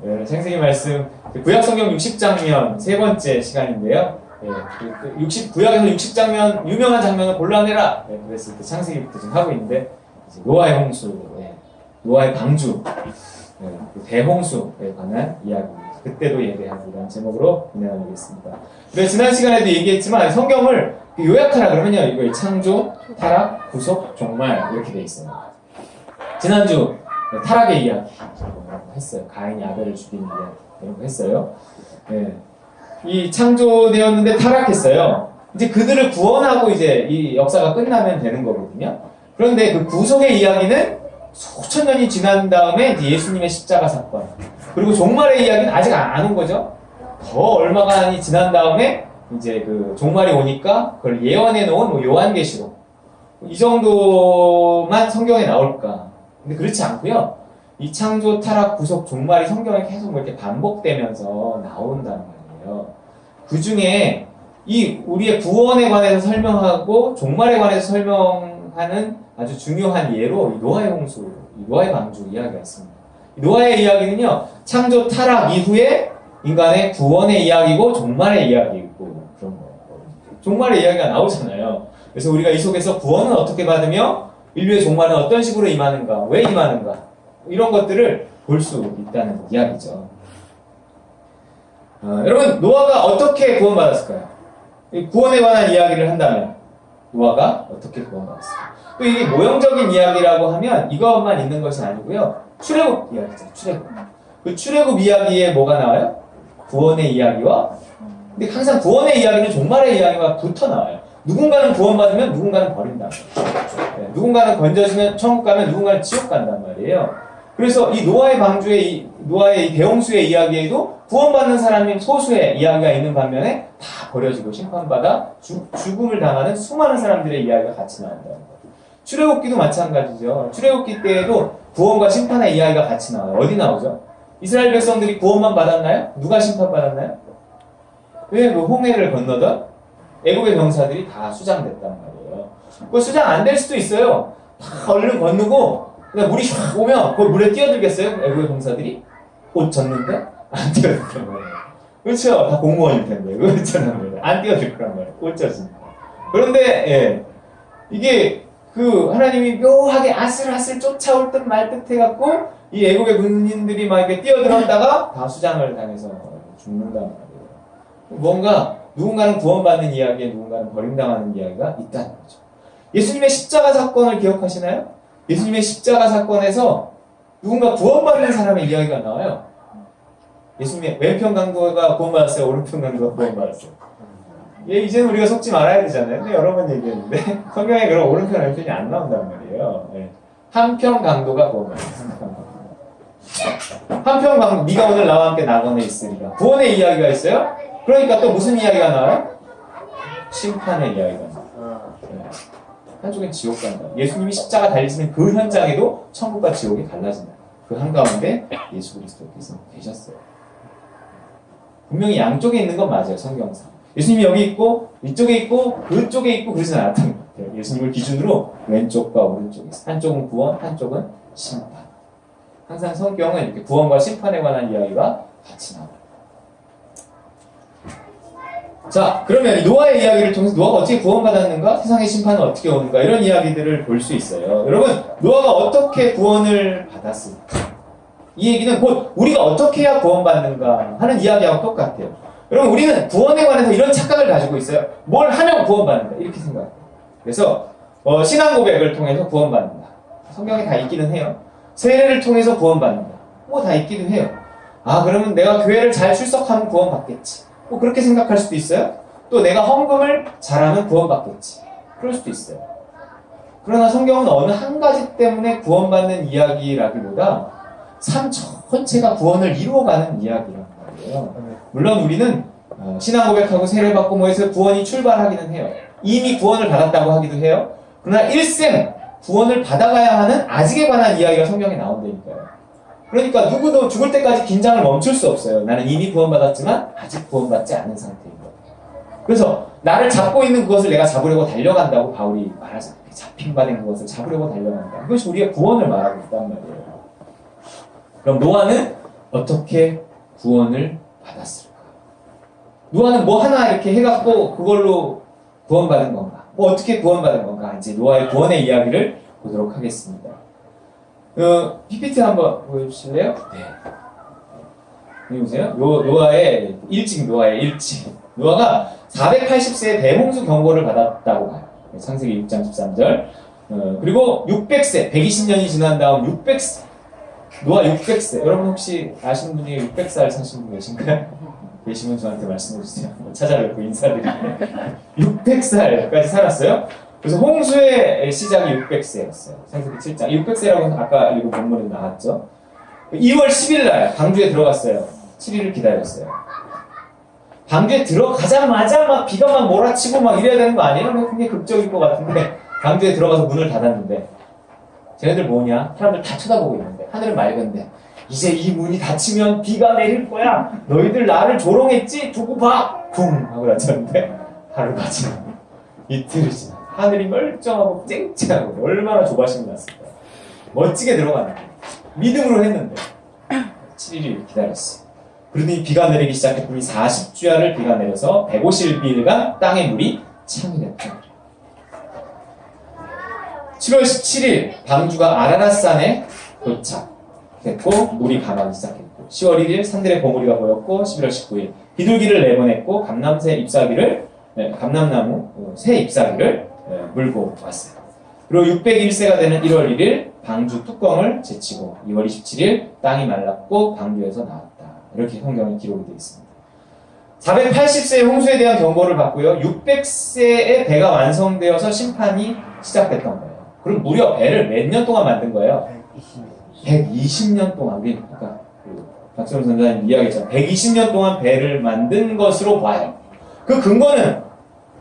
네, 창세기 말씀 구약성경 60장면 세 번째 시간인데요. 구약에서 60장면 유명한 장면을 골라내라. 그랬을 때 창세기부터 지금 하고 있는데 노아의 홍수, 노아의 방주, 대홍수에 관한 이야기입니다. 그때도 예배하고 이런 제목으로 진행하겠습니다. 지난 시간에도 얘기했지만 성경을 요약하라 그러면요, 이거 창조, 타락, 구속, 종말 이렇게 돼 있어요. 지난주 타락의 이야기 했어요. 가인이 아벨을 죽이는 이야기 이런 거 했어요. 이 창조되었는데 타락했어요. 이제 그들을 구원하고 이제 이 역사가 끝나면 되는 거거든요. 그런데 그 구속의 이야기는 수천 년이 지난 다음에 이제 예수님의 십자가 사건, 그리고 종말의 이야기는 아직 안 온 거죠. 더 얼마간이 지난 다음에 이제 그 종말이 오니까 그걸 예언해 놓은 요한계시록, 이 정도만 성경에 나올까? 근데 그렇지 않고요. 이 창조, 타락, 구속, 종말이 성경에 계속 이렇게 반복되면서 나온다는 말이에요. 그 중에 이 우리의 구원에 관해서 설명하고 종말에 관해서 설명하는 아주 중요한 예로 노아의 홍수, 노아의 방주 이야기가 있습니다. 노아의 이야기는요, 창조, 타락 이후에 인간의 구원의 이야기고 종말의 이야기고 그런 거예요. 종말의 이야기가 나오잖아요. 그래서 우리가 이 속에서 구원은 어떻게 받으며 인류의 종말은 어떤 식으로 임하는가, 왜 임하는가, 이런 것들을 볼 수 있다는 이야기죠. 여러분, 노아가 어떻게 구원받았을까요? 구원에 관한 이야기를 한다면 노아가 어떻게 구원받았을까요? 또 이게 모형적인 이야기라고 하면 이것만 있는 것이 아니고요. 출애굽 이야기죠. 출애굽. 그 출애굽 이야기에 뭐가 나와요? 구원의 이야기와, 근데 항상 구원의 이야기는 종말의 이야기와 붙어 나와요. 누군가는 구원받으면 누군가는 버린다. 누군가는 건져지면 천국 가면 누군가는 지옥 간단 말이에요. 그래서 이 노아의 방주의 노아의 이 대홍수의 이야기에도 구원받는 사람이 소수의 이야기가 있는 반면에 다 버려지고 심판받아 죽음을 당하는 수많은 사람들의 이야기가 같이 나온다는 거예요. 출애굽기도 마찬가지죠. 출애굽기 때에도 구원과 심판의 이야기가 같이 나와요. 어디 나오죠? 이스라엘 백성들이 구원만 받았나요? 누가 심판받았나요? 왜 그 홍해를 건너던 애국의 병사들이 다 수장됐단 말이에요. 그 수장 안 될 수도 있어요. 다 얼른 건너고 그냥 물이 샥 오면 그 물에 뛰어들겠어요? 애국의 병사들이? 옷 젖는데? 안 뛰어들 거란 말이에요. 그렇죠? 다 공무원일 텐데. 그렇잖아요. 안 뛰어들 거란 말이에요. 옷 젖으니까. 그런데 이게 그 하나님이 묘하게 아슬아슬 쫓아올 듯 말 듯 해갖고 이 애국의 군인들이 막 이렇게 뛰어들었다가 다 수장을 당해서 죽는단 말이에요. 뭔가 누군가는 구원받는 이야기에 누군가는 버림당하는 이야기가 있다는 거죠. 예수님의 십자가 사건을 기억하시나요? 예수님의 십자가 사건에서 누군가 구원받는 사람의 이야기가 나와요. 예수님의 왼편 강도가 구원받았어요? 오른편 강도가 구원받았어요? 이제는 우리가 속지 말아야 되잖아요. 근데 여러 번 얘기했는데 성경에 그런 오른편 왼편이 안 나온단 말이에요. 한편 강도가 구원받았어요. 한편 강도, 네가 오늘 나와 함께 낙원에 있으리라. 구원의 이야기가 있어요. 그러니까 또 무슨 이야기가 나와요? 심판의 이야기가 나와요. 한쪽엔 지옥 간다. 예수님이 십자가 달리시는 그 현장에도 천국과 지옥이 갈라진다. 그 한가운데 예수 그리스도께서 계셨어요. 분명히 양쪽에 있는 건 맞아요, 성경상. 예수님이 여기 있고 이쪽에 있고 그쪽에 있고 그러진 않았던 것 같아요. 예수님을 기준으로 왼쪽과 오른쪽에 있어요. 한쪽은 구원, 한쪽은 심판. 항상 성경은 이렇게 구원과 심판에 관한 이야기가 같이 나와요. 자, 그러면 이 노아의 이야기를 통해서 노아가 어떻게 구원받았는가? 세상의 심판은 어떻게 오는가? 이런 이야기들을 볼 수 있어요. 여러분, 노아가 어떻게 구원을 받았을까? 이 얘기는 곧 우리가 어떻게 해야 구원받는가 하는 이야기하고 똑같아요. 여러분, 우리는 구원에 관해서 이런 착각을 가지고 있어요. 뭘 하면 구원받는다. 이렇게 생각해요. 그래서 신앙 고백을 통해서 구원받는다. 성경에 다 있기는 해요. 세례를 통해서 구원받는다. 뭐 다 있기도 해요. 아, 그러면 내가 교회를 잘 출석하면 구원받겠지. 뭐 그렇게 생각할 수도 있어요. 또 내가 헌금을 잘하면 구원받겠지. 그럴 수도 있어요. 그러나 성경은 어느 한 가지 때문에 구원받는 이야기라기보다 삶 전체가 구원을 이루어가는 이야기란 말이에요. 물론 우리는 신앙 고백하고 세례받고 뭐 해서 구원이 출발하기는 해요. 이미 구원을 받았다고 하기도 해요. 그러나 일생 구원을 받아가야 하는 아직에 관한 이야기가 성경에 나온다니까요. 그러니까 누구도 죽을 때까지 긴장을 멈출 수 없어요. 나는 이미 구원받았지만 아직 구원받지 않은 상태인 거예요. 그래서 나를 잡고 있는 그것을 내가 잡으려고 달려간다고 바울이 말하잖아요. 잡힌 바 된 그것을 잡으려고 달려간다. 그것이 우리의 구원을 말하고 있단 말이에요. 그럼 노아는 어떻게 구원을 받았을까? 노아는 뭐 하나 이렇게 해갖고 그걸로 구원받은 건가? 뭐 어떻게 구원받은 건가? 이제 노아의 구원의 이야기를 보도록 하겠습니다. PPT 한번 보여주실래요? 네. 여기 보세요. 노아의 일찍. 노아가 480세에 대홍수 경고를 받았다고 봐요. 창세기 6장 13절. 그리고 600세, 120년이 지난 다음 600세. 노아 600세. 여러분 혹시 아시는 분 중에 600살 사신 분 계신가요? 계시면 저한테 말씀해주세요. 찾아뵙고 인사드릴게요. 600살까지 살았어요. 그래서 홍수의 시작이 600세였어요. 창세기 7장. 600세라고 아까 읽은 본문에 나왔죠. 2월 10일 날 방주에 들어갔어요. 7일을 기다렸어요. 방주에 들어가자마자 막 비가 막 몰아치고 막 이래야 되는 거 아니에요? 굉장히 극적일 것 같은데 방주에 들어가서 문을 닫았는데 쟤네들 뭐냐? 사람들 다 쳐다보고 있는데 하늘은 맑은데 이제 이 문이 닫히면 비가 내릴 거야. 너희들 나를 조롱했지? 두고 봐. 쿵 하고 닫혔는데 하루가 지나 이틀이 지나 하늘이 멀쩡하고 쨍쨍하고 얼마나 조바심이 났을까. 멋지게 들어갔는데 믿음으로 했는데 7일을 기다렸어요. 그러더니 비가 내리기 시작했더니 40주야를 비가 내려서 150일간 땅의 물이 창이 됐다. 7월 17일 방주가 아라랏산에 도착했고 물이 감하기 시작했고 10월 1일 산들의 봉우리가 보였고 11월 19일 비둘기를 내보냈고 감람나무 새 잎사귀를 물고 왔어요. 그리고 601세가 되는 1월 1일 방주 뚜껑을 제치고 2월 27일 땅이 말랐고 방주에서 나왔다. 이렇게 성경에 기록이 되어 있습니다. 480세의 홍수에 대한 경고를 받고요. 600세의 배가 완성되어서 심판이 시작됐던 거예요. 그럼 무려 배를 몇 년 동안 만든 거예요? 120년 동안. 그러니까 박수영 선생님 이야기했잖아요. 120년 동안 배를 만든 것으로 봐요. 그 근거는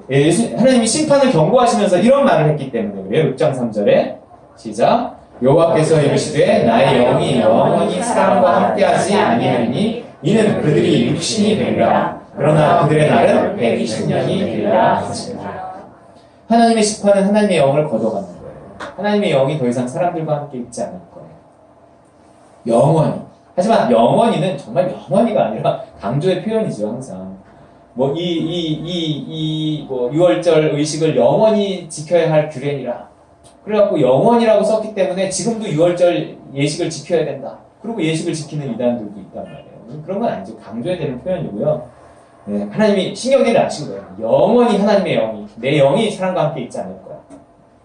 하나님이 심판을 경고하시면서 이런 말을 했기 때문에 그래요. 6장 3절에 시작. 여호와께서 이르시되 나의 영이 영원히 사람과 함께하지 아니하리니 이는 그들이 육신이 되리라. 그러나 그들의 날은 120년이 되리라. 하나님의 심판은 하나님의 영을 걷어가는 거예요. 하나님의 영이 더 이상 사람들과 함께 있지 않을 거예요. 영원히. 하지만 영원히는 정말 영원히가 아니라 강조의 표현이죠. 항상 뭐 6월절 의식을 영원히 지켜야 할 규례니라. 그래갖고 영원이라고 썼기 때문에 지금도 6월절 예식을 지켜야 된다. 그리고 예식을 지키는 이단들도 있단 말이에요. 그런 건 아니죠. 강조해야 되는 표현이고요. 네, 하나님이 신경질을 아신 거예요. 영원히 하나님의 영이, 내 영이 사람과 함께 있지 않을 거야.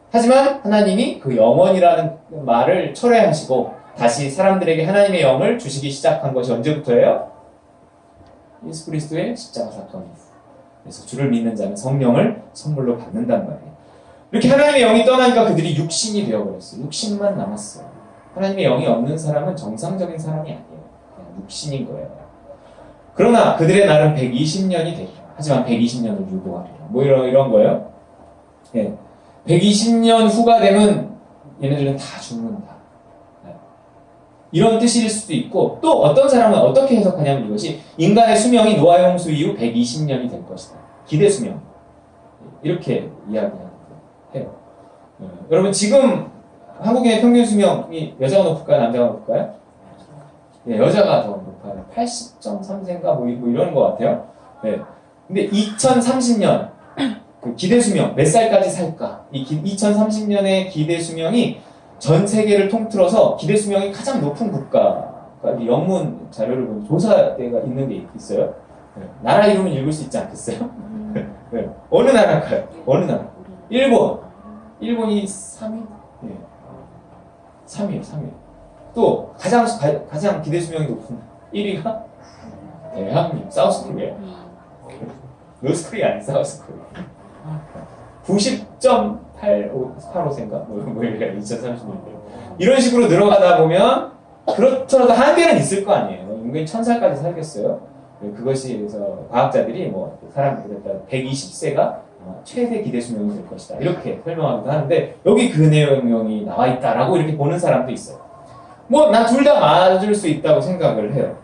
하지만 하나님이 그 영원이라는 말을 철회하시고 다시 사람들에게 하나님의 영을 주시기 시작한 것이 언제부터예요? 예수 그리스도의 십자가 사건이에요. 그래서 주를 믿는 자는 성령을 선물로 받는단 말이에요. 이렇게 하나님의 영이 떠나니까 그들이 육신이 되어버렸어요. 육신만 남았어요. 하나님의 영이 없는 사람은 정상적인 사람이 아니에요. 그냥 육신인 거예요. 그러나 그들의 날은 120년이 되리라. 하지만 120년을 유보하리라. 뭐 이런 거예요. 예. 120년 후가 되면 얘네들은 다 죽는다. 네. 이런 뜻일 수도 있고 또 어떤 사람은 어떻게 해석하냐면 이것이 인간의 수명이 노아 홍수 이후 120년이 될 것이다. 기대 수명. 이렇게 이야기해요. 여러분 지금 한국인의 평균 수명이 여자가 높을까요? 남자가 높을까요? 네, 여자가 더 높아요. 80.3세인가 뭐 이런 것 같아요. 네. 근데 2030년 그 기대 수명 몇 살까지 살까? 이 2030년의 기대 수명이 전 세계를 통틀어서 기대 수명이 가장 높은 국가, 그러니까 영문 자료를 보면 조사대가 있는 게 있어요. 네. 나라 이름은 읽을 수 있지 않겠어요? 네. 어느 나라일까요? 어느 나라? 일본이 3위? 네. 3위. 또 가장 기대 수명이 높은 1위가 대한민국, 사우스코리아. 노스코리아 아니 사우스코리아. 90.85세인가? 뭐 이렇게 2030년대. 이런 식으로 늘어가다 보면 그렇더라도 한계는 있을 거 아니에요. 인간이 1000살까지 살겠어요. 그것이 그래서 과학자들이 뭐 사람들이 120세가 최대 기대 수명이 될 것이다. 이렇게 설명하기도 하는데 여기 그 내용이 나와 있다라고 이렇게 보는 사람도 있어요. 뭐 난 둘 다 맞을 수 있다고 생각을 해요.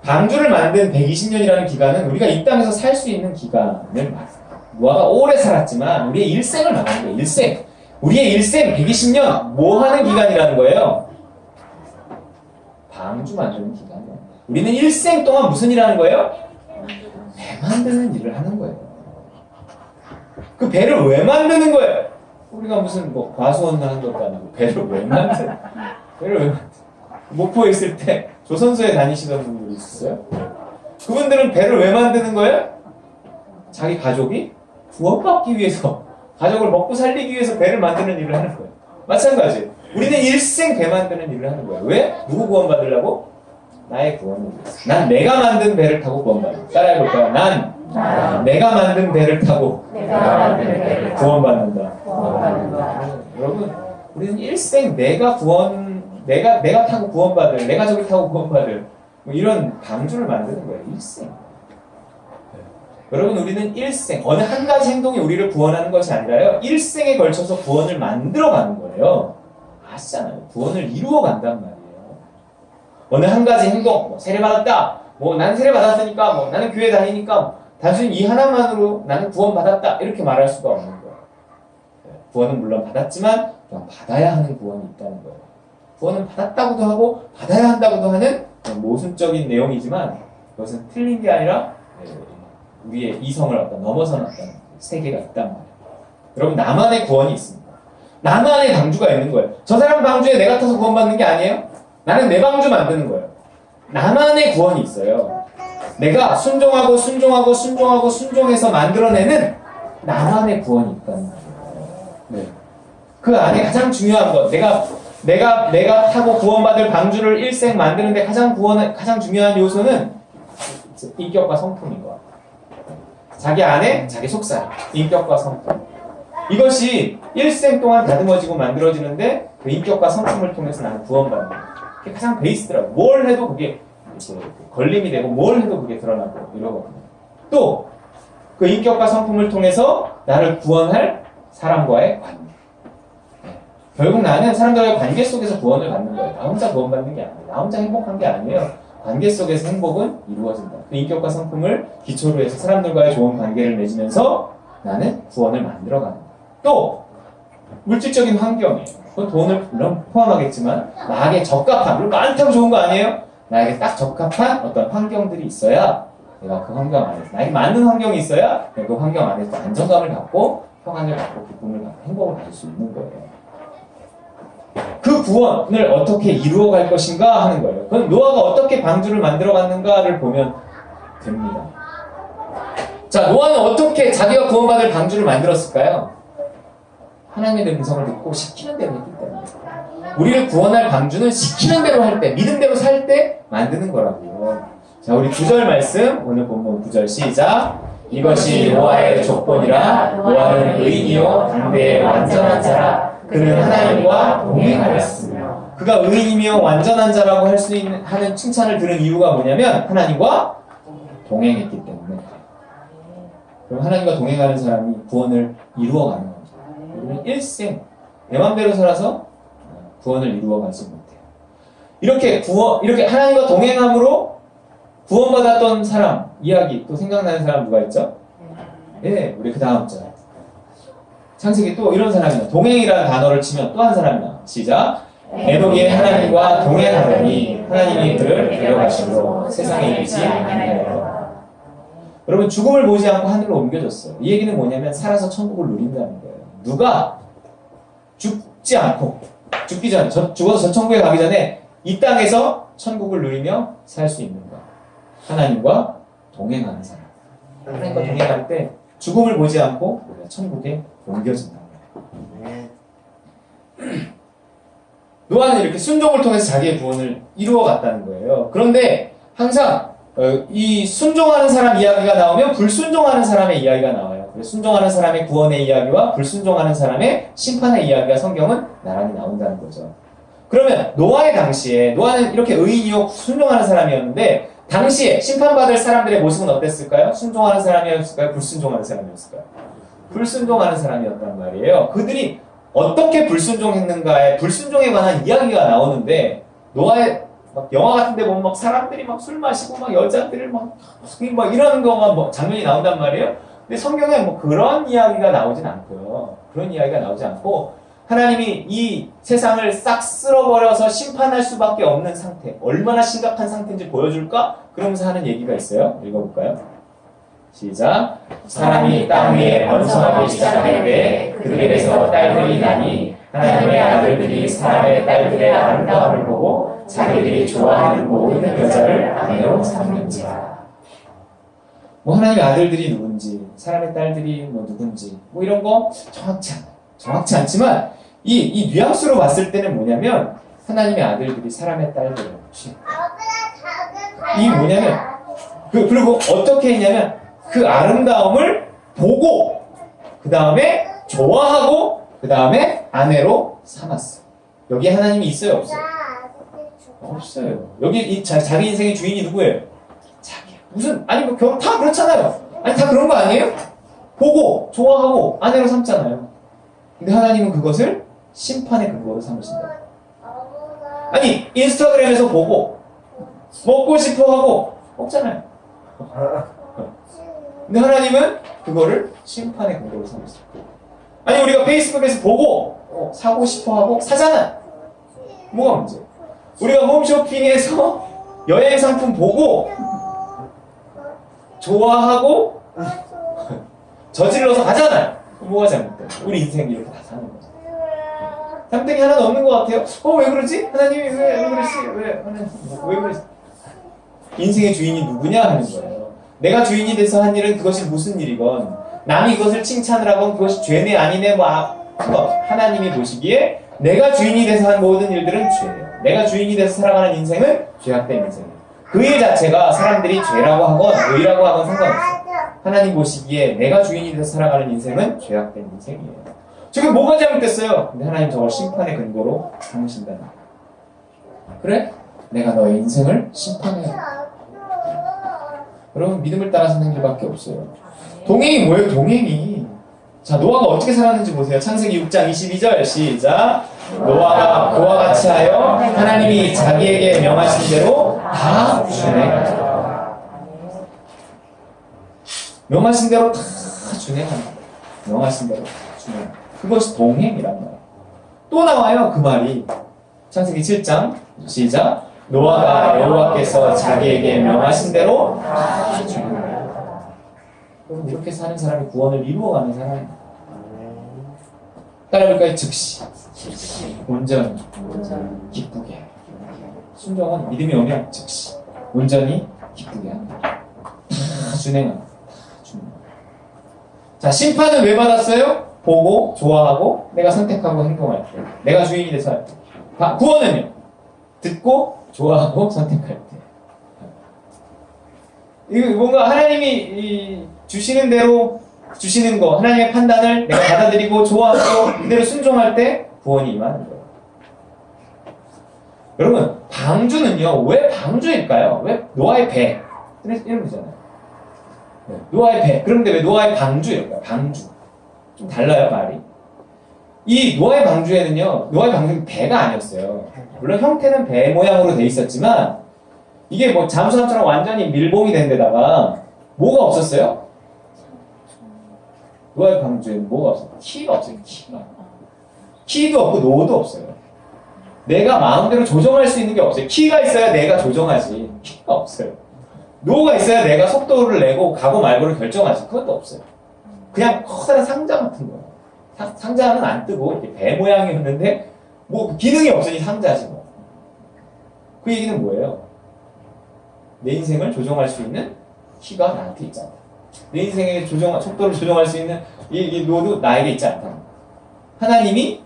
방주를 만든 120년이라는 기간은 우리가 이 땅에서 살 수 있는 기간을 말해요. 노아가 오래 살았지만 우리의 일생을 말하는 거예요. 일생. 우리의 일생 120년 뭐 하는 기간이라는 거예요? 방주 만드는 기간이야. 우리는 일생 동안 무슨 일을 하는 거예요? 배 만드는 일을 하는 거예요. 그 배를 왜 만드는 거예요? 우리가 무슨 뭐 과수원 하는 것도 아니고 배를 왜 만드는? 배를 왜 만드는? 목포에 있을 때 조선소에 다니시던 분들이 있었어요. 그분들은 배를 왜 만드는 거예요? 자기 가족이 구원받기 위해서, 가족을 먹고 살리기 위해서 배를 만드는 일을 하는 거예요. 마찬가지. 우리는 일생 배 만드는 일을 하는 거예요. 왜? 누구 구원받으려고? 나의 구원을 위해서. 난 내가 만든 배를 타고 구원받는다. 따라해볼까요? 난 내가 만든 배를 타고 구원받는다. 여러분, 우리는 일생 내가 타고 구원받을, 내 가족이 타고 구원받을 뭐 이런 방주를 만드는 거예요. 일생. 여러분, 우리는 일생, 어느 한 가지 행동이 우리를 구원하는 것이 아니라요, 일생에 걸쳐서 구원을 만들어가는 거예요. 아시잖아요. 구원을 이루어 간단 말이에요. 어느 한 가지 행동, 뭐 세례받았다, 뭐 나는 세례받았으니까, 뭐 나는 교회 다니니까, 단순히 이 하나만으로 나는 구원받았다, 이렇게 말할 수가 없는 거예요. 구원은 물론 받았지만, 그냥 받아야 하는 구원이 있다는 거예요. 구원은 받았다고도 하고, 받아야 한다고도 하는 모순적인 내용이지만, 그것은 틀린 게 아니라, 우리의 이성을 넘어서는 어떤 세계가 있단 말이에요. 여러분, 나만의 구원이 있습니다. 나만의 방주가 있는 거예요. 저 사람 방주에 내가 타서 구원받는 게 아니에요. 나는 내 방주 만드는 거예요. 나만의 구원이 있어요. 내가 순종해서 만들어내는 나만의 구원이 있다는 말이에요. 네. 그 안에 가장 중요한 것, 내가 타고 구원받을 방주를 일생 만드는데 가장 중요한 요소는 인격과 성품인 것 같아요. 자기 안에 자기 속살, 인격과 성품. 이것이 일생 동안 다듬어지고 만들어지는데 그 인격과 성품을 통해서 나는 구원받는 거예요. 그게 가장 베이스더라고요. 뭘 해도 그게 걸림이 되고 뭘 해도 그게 드러나고 이러거든요. 또 그 인격과 성품을 통해서 나를 구원할 사람과의 관계. 결국 나는 사람들과의 관계 속에서 구원을 받는 거예요. 나 혼자 구원받는 게 아니에요. 나 혼자 행복한 게 아니에요. 관계 속에서 행복은 이루어진다. 그 인격과 성품을 기초로 해서 사람들과의 좋은 관계를 맺으면서 나는 구원을 만들어가는 거예요. 또 물질적인 환경이에요. 그건 돈을 물론 포함하겠지만 나에게 적합한, 물론 많다고 좋은 거 아니에요? 나에게 딱 적합한 어떤 환경들이 있어야 내가 그 환경 안에서, 나에게 맞는 환경이 있어야 내가 그 환경 안에서 안정감을 갖고 평안을 갖고 기쁨을 갖고 행복을 가질 수 있는 거예요. 그 구원을 어떻게 이루어갈 것인가 하는 거예요. 그건 노아가 어떻게 방주를 만들어갔는가를 보면 됩니다. 자, 노아는 어떻게 자기가 구원받을 방주를 만들었을까요? 하나님의 음성을 듣고 시키는 대로 했기 때문에. 우리를 구원할 방주는 시키는 대로 할 때, 믿은 대로 살 때 만드는 거라고요. 자, 우리 9절 말씀, 오늘 본문 9절 시작. 이것이 노아의 조건이라. 노아는 의인이요 당대의 완전한 자라. 그는 하나님과 동행하였으며. 그가 의인이며 완전한 자라고 하는 칭찬을 들은 이유가 뭐냐면 하나님과 동행했기 때문에. 그럼 하나님과 동행하는 사람이 구원을 이루어가는 겁니다. 우리는 일생 내 맘대로 살아서 구원을 이루어가지 못해요. 이렇게 하나님과 동행함으로 구원받았던 사람 이야기 또 생각나는 사람 누가 있죠? 네, 우리 그 다음 절. 창세기 또 이런 사람이나 동행이라는 단어를 치면 또 한 사람이나 시작. 에녹이 하나님과 동행하더니 하나님이 그를 데려가시므로 세상에 이르지 아니하였더라. 여러분, 죽음을 보지 않고 하늘로 옮겨졌어요. 이 얘기는 뭐냐면 살아서 천국을 누린다는 거예요. 누가 죽지 않고 죽기 전에 죽어서 저 천국에 가기 전에 이 땅에서 천국을 누리며 살 수 있는가? 하나님과 동행하는 사람. 하나님과 동행할 때 죽음을 보지 않고 우리가 천국에 옮겨진다. 노아는 이렇게 순종을 통해서 자기의 구원을 이루어갔다는 거예요. 그런데 항상 이 순종하는 사람 이야기가 나오면 불순종하는 사람의 이야기가 나와요. 순종하는 사람의 구원의 이야기와 불순종하는 사람의 심판의 이야기가 성경은 나란히 나온다는 거죠. 그러면 노아의 당시에, 노아는 이렇게 의인이요 순종하는 사람이었는데 당시에 심판받을 사람들의 모습은 어땠을까요? 순종하는 사람이었을까요? 불순종하는 사람이었을까요? 불순종하는 사람이었단 말이에요. 그들이 어떻게 불순종했는가에 불순종에 관한 이야기가 나오는데, 노아의 막 영화 같은데 보면 막 사람들이 막 술 마시고 막 여자들을 막 이러는 거가 뭐 장면이 나온단 말이에요. 근데 성경에 뭐 그런 이야기가 나오진 않고요. 그런 이야기가 나오지 않고 하나님이 이 세상을 싹 쓸어버려서 심판할 수밖에 없는 상태, 얼마나 심각한 상태인지 보여줄까? 그러면서 하는 얘기가 있어요. 읽어볼까요? 시작. 사람이 땅 위에 번성하기 시작할 때 그들에게서 딸들이 나니 하나님의 아들들이 사람의 딸들의 아름다움을 보고 자기들이 좋아하는 모든 여자를 아내로 삼는지라. 뭐 하나님의 아들들이 누군지, 사람의 딸들이 뭐 누군지, 뭐 이런 거 정확치 않지만 이 뉘앙스로 봤을 때는 뭐냐면 하나님의 아들들이 사람의 딸들을 이 뭐냐면 그리고 어떻게 했냐면 그 아름다움을 보고 그 다음에 좋아하고 그 다음에 아내로 삼았어. 여기 하나님이 있어요, 없어요? 없어요. 여기 자기 인생의 주인이 누구예요? 자기야. 무슨 아니 뭐 다 그렇잖아요. 아니 다 그런 거 아니에요? 보고 좋아하고 아내로 삼잖아요. 근데 하나님은 그것을 심판의 근거로 삼으신다. 아니 인스타그램에서 보고 먹고 싶어하고 먹잖아요. 근데 하나님은 그거를 심판의 근거로 삼으신다. 아니 우리가 페이스북에서 보고 사고 싶어하고 사잖아. 뭐가 문제? 우리가 홈쇼핑에서 여행 상품 보고 좋아하고 저질러서 가잖아요. 뭐가 잘못돼? 우리 인생 이렇게 다 사는 거죠. 잠들이 하나도 없는 것 같아요. 왜 그러지? 하나님이 왜 그러지? 왜 그러지? 인생의 주인이 누구냐 하는 거예요. 내가 주인이 돼서 한 일은 그것이 무슨 일이건 남이 그것을 칭찬을 하건 그것이 죄네 아니네 뭐 하나님이 보시기에 내가 주인이 돼서 한 모든 일들은 죄예요. 내가 주인이 돼서 살아가는 인생은 죄악된 인생이에요. 그 일 자체가 사람들이 죄라고 하건 의라고 하건 상관없어요. 하나님 보시기에 내가 주인이 돼서 살아가는 인생은 죄악된 인생이에요. 지금 뭐가 잘못됐어요? 근데 하나님 저걸 심판의 근거로 삼으신다는 거예요. 그래? 내가 너의 인생을 심판해야 여러분 믿음을 따라 사는 길밖에 없어요. 동행이 뭐예요? 동행이. 자, 노아가 어떻게 살았는지 보세요. 창세기 6장 22절 시작. 노아가 그와 같이 하여 하나님이 자기에게 명하신 대로 다 준행하였다. 명하신 대로 다 준행한다. 명하신 대로 다 준행한다. 그것이 동행이란 말이에요. 또 나와요 그 말이. 창세기 7장 시작. 노아가 여호와께서 자기에게 명하신 대로 다 준행하였다. 그럼 이렇게 사는 사람이 구원을 이루어가는 사람입니다. 따라볼까요? 즉시 온전히 기쁘게 순종은 믿음이 오면 즉시 온전히 기쁘게 합니다. 다 준행합니다. 자, 심판은 왜 받았어요? 보고 좋아하고 내가 선택하고 행동할 때 내가 주인이 돼서 할 때. 구원은요? 듣고 좋아하고 선택할 때. 이거 뭔가 하나님이 주시는 대로 주시는 거 하나님의 판단을 내가 받아들이고 좋아하고 그대로 순종할 때 구원이 임하는 거예요. 여러분 방주는요 왜 방주일까요? 왜 노아의 배 이런 거잖아요. 노아의 배. 그런데 왜 노아의 방주일까요? 방주. 좀 달라요 말이. 이 노아의 방주에는요 노아의 방주는 배가 아니었어요. 물론 형태는 배 모양으로 돼 있었지만 이게 뭐 잠수함처럼 완전히 밀봉이 된 데다가 뭐가 없었어요? 노아의 방주에는 뭐가 없어요? 키가 없어요. 키도 없고 노도 없어요. 내가 마음대로 조정할 수 있는 게 없어요. 키가 있어야 내가 조정하지. 키가 없어요. 노가 있어야 내가 속도를 내고 가고 말고를 결정하지. 그것도 없어요. 그냥 커다란 상자 같은 거예요. 상자는 안 뜨고 이렇게 배 모양이었는데 뭐 기능이 없으니 상자지 뭐. 그 얘기는 뭐예요? 내 인생을 조정할 수 있는 키가 나한테 있지 않다. 내 인생의 속도를 조정할 수 있는 이 노도 나에게 있지 않다. 하나님이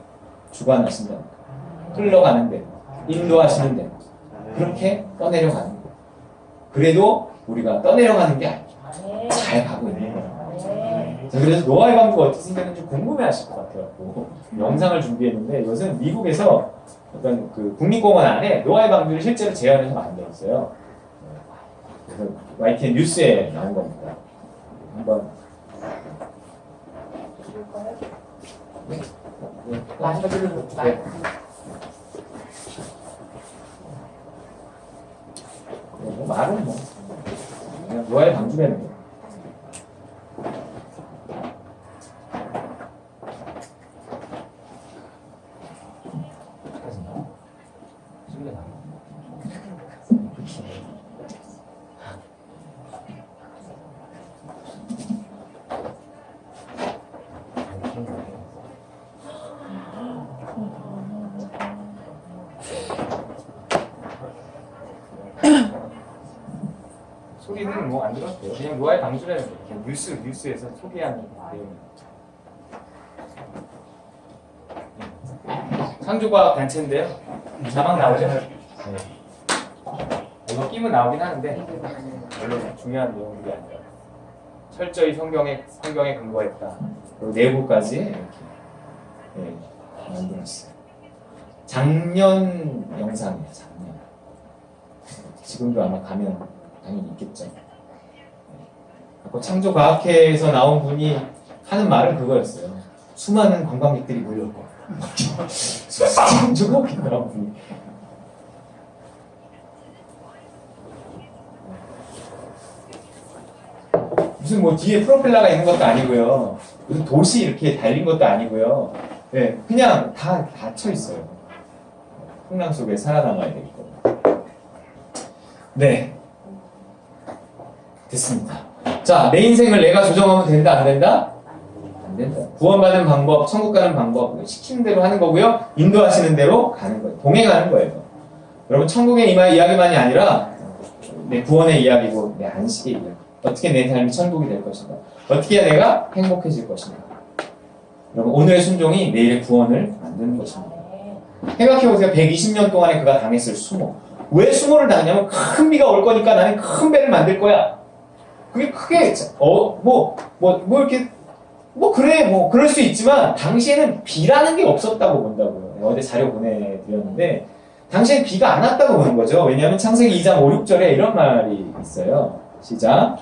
주관하신다. 흘러가는 데, 인도하시는 데 그렇게 떠내려가는 거예요. 그래도 우리가 떠내려가는 게 아니죠. 잘 가고 있는 거예요. 자, 그래서 노아의 방주가 어떻게 생겼는지 궁금해하실 것 같아요. 영상을 준비했는데 이것은 미국에서 어떤 그 국립공원 안에 노아의 방주를 실제로 재현해서 만들었어요. 그래서 YTN 뉴스에 나온 겁니다. 한번 네. 뭐 말은 뭐 그냥 노아의 방주라는 거예요. 소리는 뭐 안 들어도 돼요. 그냥 노아의 방주라는 거예요. 그냥 뉴스에서 소개하는 내용입니다. 창조과학 단체인데요. 자막 나오죠? 네. 이거 끼면 나오긴 하는데 별로 중요한 내용들이 아니라 철저히 성경에 근거했다. 그리고 내부까지 이렇게 만들었어요. 작년 영상이에요. 작년. 지금도 아마 가면 당연히 있겠죠. 창조과학회에서 나온 분이 하는 말은 그거였어요. 수많은 관광객들이 몰려올 거예요. 창조과학회 나온 분이. 무슨 뭐 뒤에 프로펠러가 있는 것도 아니고요. 무슨 도시 이렇게 달린 것도 아니고요. 네, 그냥 다 닫혀 있어요. 풍랑 속에 살아남아야 되겠고. 네. 됐습니다. 자, 내 인생을 내가 조정하면 된다, 안 된다? 안 된다. 구원받는 방법, 천국 가는 방법, 시키는 대로 하는 거고요. 인도하시는 대로 가는 거예요. 동행하는 거예요. 여러분, 천국의 이야기만이 아니라 내 구원의 이야기고, 내 안식의 이야기. 어떻게 내 삶이 천국이 될 것인가? 어떻게 해야 내가 행복해질 것인가? 여러분, 오늘의 순종이 내일의 구원을 만드는 것입니다. 생각해보세요. 120년 동안에 그가 당했을 수모. 왜 수모를 당했냐면 큰 비가 올 거니까 나는 큰 배를 만들 거야. 그게 크게 그럴 수 있지만 당시에는 비라는 게 없었다고 본다고요. 어제 자료 보내드렸는데 당시에는 비가 안 왔다고 보는 거죠. 왜냐하면 창세기 2장 5, 6절에 이런 말이 있어요. 시작.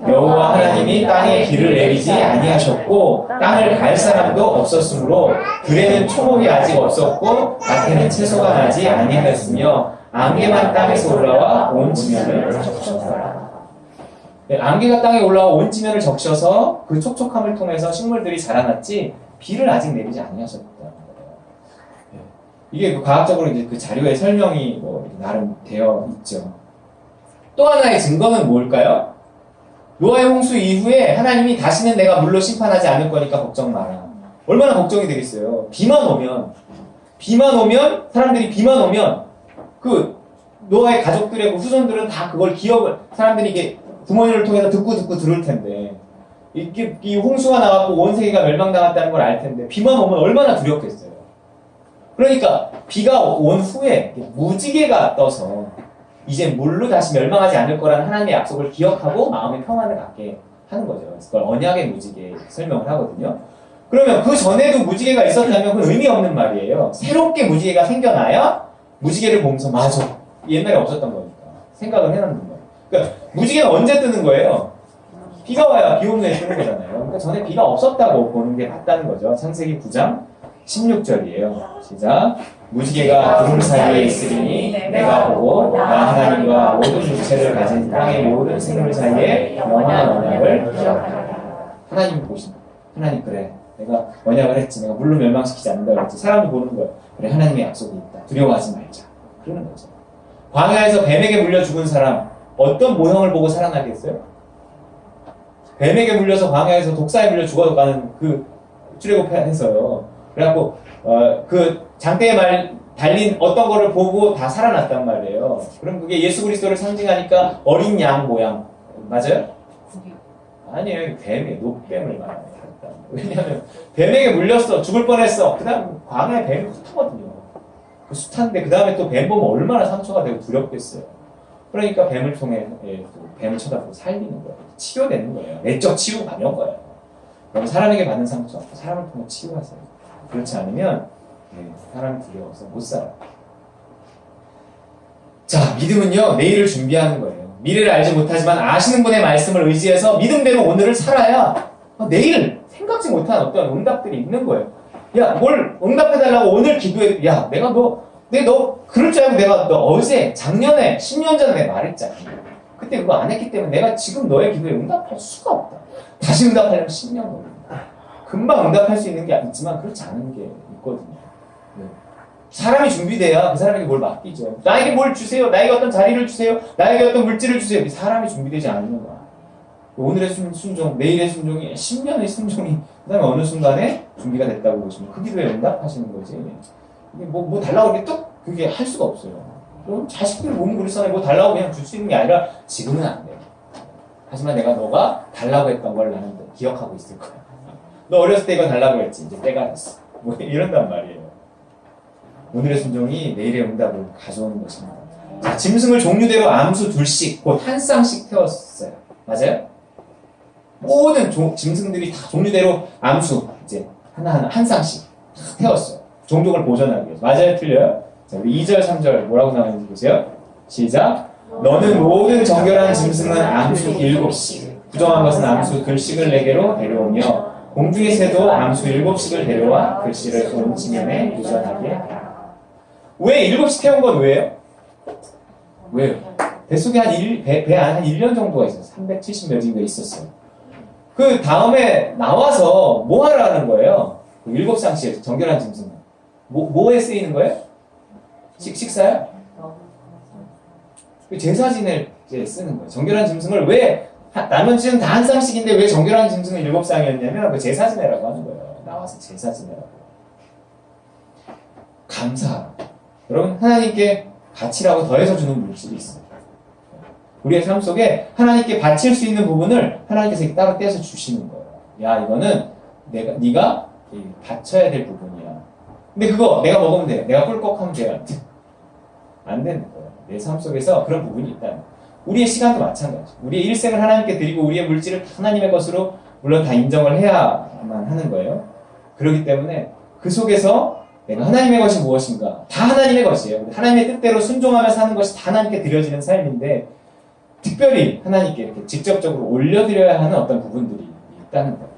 여호와 하나님이 땅에 비를 내리지 아니하셨고 땅을 갈 사람도 없었으므로 들에는 초목이 아직 없었고 밭에는 채소가 나지 아니하였으며 안개만 땅에서 올라와 온 지면을 적셨더라. 네, 안개가 땅에 올라와 온 지면을 적셔서 그 촉촉함을 통해서 식물들이 자라났지 비를 아직 내리지 아니하셨다는 거예요. 네. 이게 과학적으로 이제 그 자료에 설명이 나름 되어 있죠. 또 하나의 증거는 뭘까요? 노아의 홍수 이후에 하나님이 다시는 내가 물로 심판하지 않을 거니까 걱정 마라. 얼마나 걱정이 되겠어요. 비만 오면 사람들이 비만 오면 그 노아의 가족들의 그 후손들은 다 그걸 기억을 사람들이 이게 부모님을 통해서 듣고 들을 텐데 이게 이 홍수가 나갖고 온 세계가 멸망당했다는 걸 알 텐데 비만 오면 얼마나 두렵겠어요. 그러니까 비가 온 후에 무지개가 떠서 이제 물로 다시 멸망하지 않을 거라는 하나님의 약속을 기억하고 마음의 평안을 갖게 하는 거죠. 그래서 그걸 언약의 무지개 설명을 하거든요. 그러면 그 전에도 무지개가 있었다면 그건 의미 없는 말이에요. 새롭게 무지개가 생겨나야 무지개를 보면서 맞아. 옛날에 없었던 거니까 생각을 해놓는 거예요. 그러니까 무지개는 언제 뜨는 거예요? 비가 와야 비 오는 애 뜨는 거잖아요. 그러니까 전에 비가 없었다고 보는 게 맞다는 거죠. 창세기 9장 16절이에요. 시작. 무지개가 구름 사이에 있으리니 내가 보고 나 하나님과 모든 육체를 가진 땅의 모든 생물 사이에 영원한 언약을 기억하라. 하나님 보신다. 하나님 그래. 내가 언약을 했지. 내가 물로 멸망시키지 않는다 그랬지. 사람도 보는 거야. 그래 하나님의 약속이 있다. 두려워하지 말자. 그러는 거죠. 광야에서 뱀에게 물려 죽은 사람 어떤 모형을 보고 살아나겠어요? 뱀에게 물려서 광야에서 독사에 물려 죽어가는 그 출애굽해서요. 그래갖고 그 장대에 달린 어떤 거를 보고 다 살아났단 말이에요. 그럼 그게 예수 그리스도를 상징하니까 어린 양 모양 맞아요? 아니에요. 뱀이 녹뱀을 말합니다. 왜냐하면 뱀에게 물렸어. 죽을 뻔했어. 그 다음 광야에 뱀이 숱하거든요. 그 숱한데 그 다음에 또 뱀 보면 얼마나 상처가 되고 두렵겠어요. 그러니까 뱀을 통해 뱀을 쳐다보고 살리는 거예요. 치료되는 거예요. 내적 치유가 이런 거예요. 그럼 사람에게 받는 상처 사람을 통해 치유하세요. 그렇지 않으면 사람이 두려워서 못 살아요. 자, 믿음은요 내일을 준비하는 거예요. 미래를 알지 못하지만 아시는 분의 말씀을 의지해서 믿음대로 오늘을 살아야 내일 생각지 못한 어떤 응답들이 있는 거예요. 야, 뭘 응답해달라고 오늘 기도해. 야, 내가 너 그럴 줄 알고 내가 너 어제 작년에 10년 전에 내가 말했잖아. 그때 그거 안 했기 때문에 내가 지금 너의 기도에 응답할 수가 없다. 다시 응답하려면 10년 걸린다. 금방 응답할 수 있는 게 있지만 그렇지 않은 게 있거든요. 사람이 준비돼야 그 사람에게 뭘 맡기죠. 나에게 뭘 주세요. 나에게 어떤 자리를 주세요. 나에게 어떤 물질을 주세요. 사람이 준비되지 않는 거야. 오늘의 순종, 내일의 순종이 10년의 순종이 그 다음에 어느 순간에 준비가 됐다고 보시면 그 기도에 응답하시는 거지. 이게 뭐 달라고 이렇게 뚝 그게 할 수가 없어요. 그럼 자식들 몸 그리스도에 뭐 달라고 그냥 줄 수 있는 게 아니라 지금은 안 돼요. 하지만 내가 너가 달라고 했던 걸 나는 기억하고 있을 거야. 너 어렸을 때 이거 달라고 했지. 이제 때가 됐어. 뭐 이런단 말이에요. 오늘의 순종이 내일의 응답을 가져오는 것입니다. 자, 짐승을 종류대로 암수 둘씩, 곧 한 쌍씩 태웠어요. 맞아요? 모든 짐승들이 다 종류대로 암수, 이제 하나하나 한 쌍씩 다 태웠어요. 종족을 보존하기 위해서. 맞아요? 틀려요? 자, 우리 2절, 3절 뭐라고 나오는지 보세요. 시작. 너는 모든 정결한 짐승은 암수 7씩, 부정한 것은 암수 둘씩을 내게로 데려오며 공중의 새도 암수 7씩을 데려와 글씨를 온 지면에 보존하게 하라. 왜 7씩 태운 건 왜요? 왜요? 뱃속에 배 안에 한 1년 정도가 있었어요. 370 몇인가 있었어요. 그 다음에 나와서 뭐 하라는 거예요? 7쌍씩 정결한 짐승은. 뭐에 쓰이는 거예요? 식사요? 제사 지낼 때 쓰는 거예요. 정결한 짐승을 왜, 나머지는 다 한 쌍씩인데 왜 정결한 짐승은 7쌍이었냐면 그 제사 지내라고 하는 거예요. 나와서 제사 지내라고. 감사하라고. 여러분, 하나님께 바치라고 더해서 주는 물질이 있어요. 우리의 삶 속에 하나님께 바칠 수 있는 부분을 하나님께서 따로 떼서 주시는 거예요. 야, 이거는 네가 바쳐야 될 부분이야. 근데 그거 내가 먹으면 돼요. 내가 꿀꺽하면 돼요. 안 되는 거예요. 내 삶 속에서 그런 부분이 있다는 거예요. 우리의 시간도 마찬가지. 우리의 일생을 하나님께 드리고 우리의 물질을 하나님의 것으로 물론 다 인정을 해야만 하는 거예요. 그렇기 때문에 그 속에서 내가 하나님의 것이 무엇인가? 다 하나님의 것이에요. 하나님의 뜻대로 순종하며 사는 것이 다 하나님께 드려지는 삶인데 특별히 하나님께 이렇게 직접적으로 올려드려야 하는 어떤 부분들이 있다는 거예요.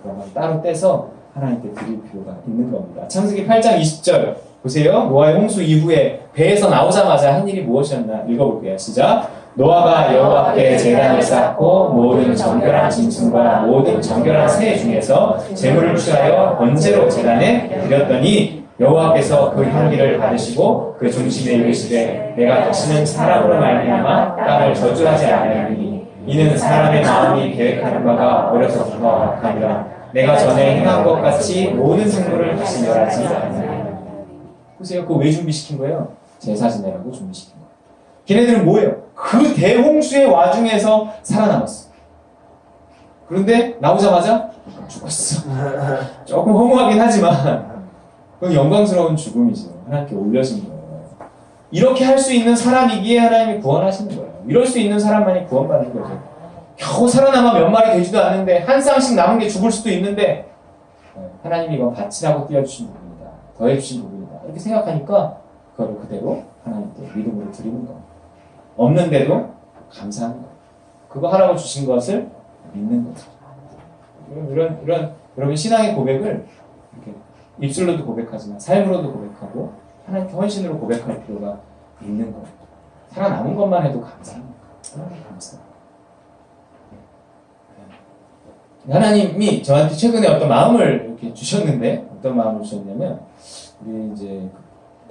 그런 걸 따로 떼서 하나님께 드릴 필요가 있는 겁니다. 창세기 8장 20절 보세요. 노아의 홍수 이후에 배에서 나오자마자 한 일이 무엇이었나 읽어볼게요. 시작. 노아가 여호와께 제단을 쌓고 모든 정결한 짐승과 모든 정결한 새 중에서 제물을 취하여 번제로 제단에 드렸더니 여호와께서 그 향기를 받으시고 그 중심에 이르시되 내가 다시는 사람으로 말미암아 땅을 저주하지 아니하리니 이는 사람의 마음이 계획하는 바가 어려서부터 악하니라. 내가 전에 행한 것 같이 모든 생물을 다시 멸하지 않으리니. 보세요. 그거 왜 준비시킨 거예요? 제사 지내라고 준비시킨 거예요. 걔네들은 뭐예요? 그 대홍수의 와중에서 살아남았어. 그런데 나오자마자 죽었어. 조금 허무하긴 하지만 그건 영광스러운 죽음이죠. 하나님께 올려진 거예요. 이렇게 할 수 있는 사람이기에 하나님이 구원하시는 거예요. 이럴 수 있는 사람만이 구원받는 거죠. 겨우 살아남아 몇 마리 되지도 않는데 한 쌍씩 남은 게 죽을 수도 있는데 하나님이 이건 바치라고 띄워주신 부분이다. 더해주신 부분이다. 이렇게 생각하니까 그걸 그대로 하나님께 믿음으로 드리는 겁니다. 없는데도 감사하는 거예요. 그거 하라고 주신 것을 믿는 거죠. 이런 여러분 신앙의 고백을 이렇게 입술로도 고백하지만 삶으로도 고백하고 하나님께 헌신으로 고백할 필요가 있는 거예요. 살아남은 것만 해도 감사합니다. 감사합니다. 하나님이 저한테 최근에 어떤 마음을 이렇게 주셨는데 어떤 마음을 주셨냐면 우리 이제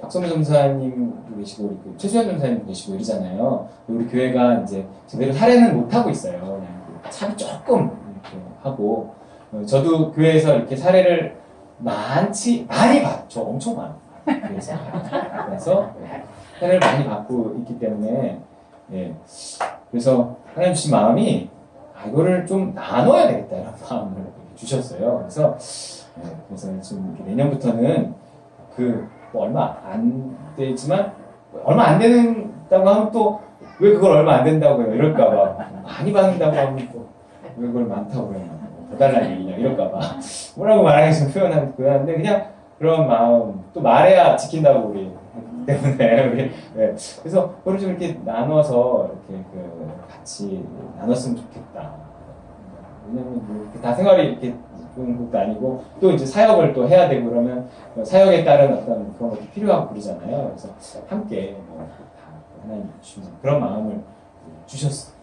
박성민 전사님도 계시고 우리 최수현 전사님도 계시고 이러잖아요. 우리 교회가 이제 제대로 사례는 못 하고 있어요. 그냥 참 조금 이렇게 하고 저도 교회에서 이렇게 사례를 많이 받죠. 엄청 많아요. 그래서 사례를 많이 받고 있기 때문에 예. 그래서 하나님 주신 마음이 이거를 좀 나눠야 되겠다 이런 마음을 주셨어요. 그래서 지금 내년부터는 뭐 얼마 안 되지만 얼마 안 된다고 하면 또 왜 그걸 얼마 안 된다고 해요? 이럴까봐 많이 받는다고 하면 또 왜 그걸 많다고 해요? 더 달라는 얘기냐 이럴까봐 뭐라고 말하기 좀 표현하는데 그냥 그런 마음 또 말해야 지킨다고 우리 때문에 우리 그래서 그걸 좀 이렇게 나눠서 이렇게 같이 나눴으면 좋겠다. 왜냐면 뭐 다 생활이 이렇게 좋은 것도 아니고 또 이제 사역을 또 해야 되고 그러면 사역에 따른 어떤 그런 것도 필요하고 그러잖아요. 그래서 함께 하나님 주신 그런 마음을 주셨어요.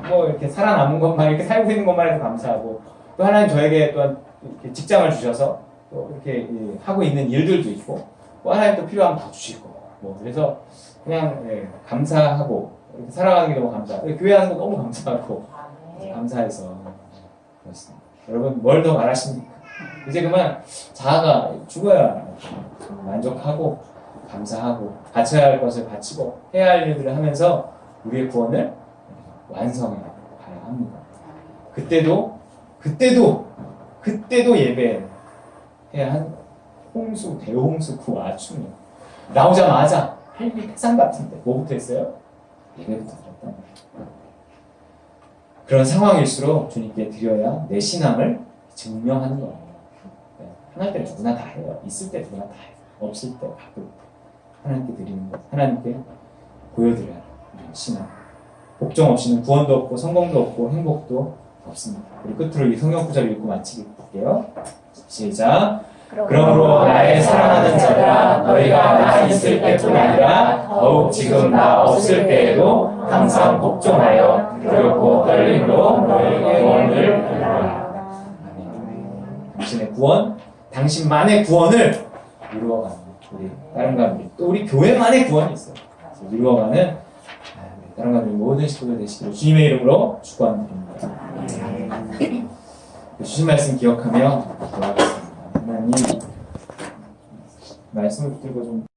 뭐 이렇게 살아남은 것만 이렇게 살고 있는 것만 해도 감사하고 또 하나님 저에게 또한 이렇게 직장을 주셔서 또 이렇게 하고 있는 일들도 있고 또 하나님 또 필요하면 더 주실 거고 뭐 그래서 그냥 감사하고 이렇게 살아가는 게 너무 감사하고 교회 하는 거 너무 감사하고 감사해서 그렇습니다. 여러분 뭘 더 말하십니까? 이제 그만 자아가 죽어야 만족하고 감사하고 바쳐야 할 것을 바치고 해야 할 일들을 하면서 우리의 구원을 완성해 가야 합니다. 그때도 예배해야 한 홍수, 대홍수 그 와중에 나오자마자 할미 태산 같은데 뭐부터 했어요? 예배부터 드렸단 말이에요. 그런 상황일수록 주님께 드려야 내 신앙을 증명하는 거예요. 네. 하나님 때 누구나 다 해요. 있을 때 누구나 다 해요. 없을 때 가끔 하나님께 드리는 것, 하나님께 보여드려야 해요. 신앙. 복종 없이는 구원도 없고 성공도 없고 행복도 없습니다. 우리 끝으로 이 성경 구절을 읽고 마치게요. 시작. 그러므로 나의 사랑하는 자들아 너희가 나 있을 때뿐 아니라 더욱 지금 나 없을 때에도 항상 복종하여 두렵고 떨림으로 너희 구원을 이루라. 당신의 구원, 당신만의 구원을 이루어가는 우리 다른 가족들, 또 우리 교회만의 구원이 있어요. 이루어가는 다른 가족들 모든 식구들 되시기를 주님의 이름으로 축원드립니다. 주신 말씀 기억하며 기도하겠습니다. 하나님, 말씀을 붙들고 좀